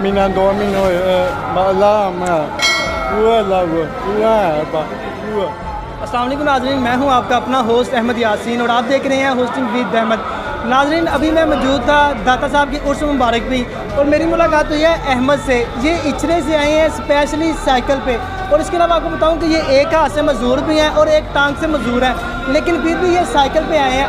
महीना 2 महीने हुए पूरा पूरा। अस्सलाम वालेकुम नाज़रीन, मैं हूं आपका अपना होस्ट अहमद यासीन और आप देख रहे हैं होस्टिंग विद अहमद। नाज़रीन, अभी मैं मौजूद था दाता साहब की उर्स मुबारक भी और मेरी मुलाकात हुई है अहमद से। ये इचरे से आए हैं स्पेशली साइकिल पे, और इसके अलावा आपको बताऊं कि ये एक हाथ से मजदूर भी हैं और एक टांग से मजदूर हैं, लेकिन फिर भी ये साइकिल पे आए हैं।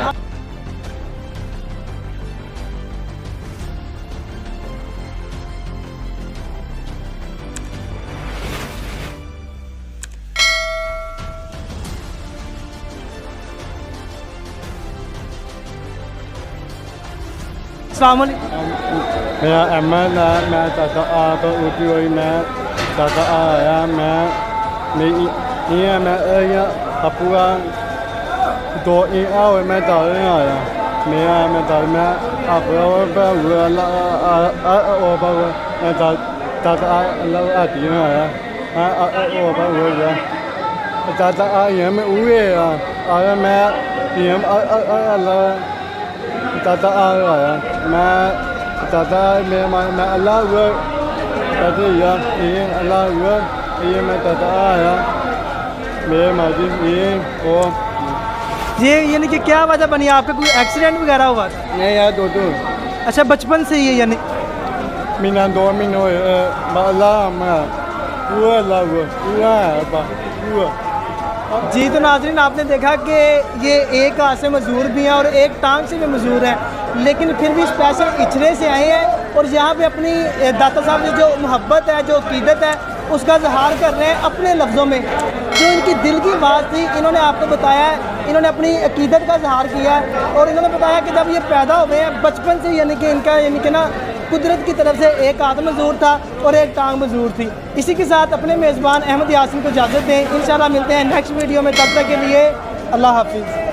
अस्सलाम वालेकुम। मेरा अहमद है, मैं चाचा आ तो ऊँची हुई, मैं चाचा आया, मैं मेरी मैं पूरा 2 हुए, मैं चाहे आया मेरा मैं चाहे मैं अपना मैं चाचा अल्लाह आती है आया चाचा आया मैं उए आया मैं अल्लाह चाचा आया मैं चाचा मैं अल्लाह चाचा ये अल्लाह ये मैं चाचा आया मेरे मर्जी ये यानी कि क्या वजह बनी, आपका कोई एक्सीडेंट वगैरह हुआ? नहीं यार दो अच्छा, बचपन से ही है यानी? महीना 2 महीने हुए पूरा। जी, तो नाज़रीन आपने देखा कि ये एक हाथ से मजदूर भी हैं और एक टांग से भी मजदूर हैं, लेकिन फिर भी स्पेशल इचरे से आए हैं और यहाँ पे अपनी दाता साहब ने जो मोहब्बत है, जो अकीदत है, उसका इजहार कर रहे हैं अपने लफ्ज़ों में। जो इनकी दिल की बात थी इन्होंने आपको बताया है, इन्होंने अपनी अकीदत का इजहार किया है और इन्होंने बताया कि जब ये पैदा हुए हैं बचपन से यानी कि इनका यानी कि ना कुदरत की तरफ से एक हाथ मजदूर था और एक टांग मजदूर थी। इसी के साथ अपने मेज़बान अहमद यासीन को इजाज़त दें। इंशाल्लाह मिलते हैं नेक्स्ट वीडियो में, तब तक के लिए अल्लाह हाफिज़।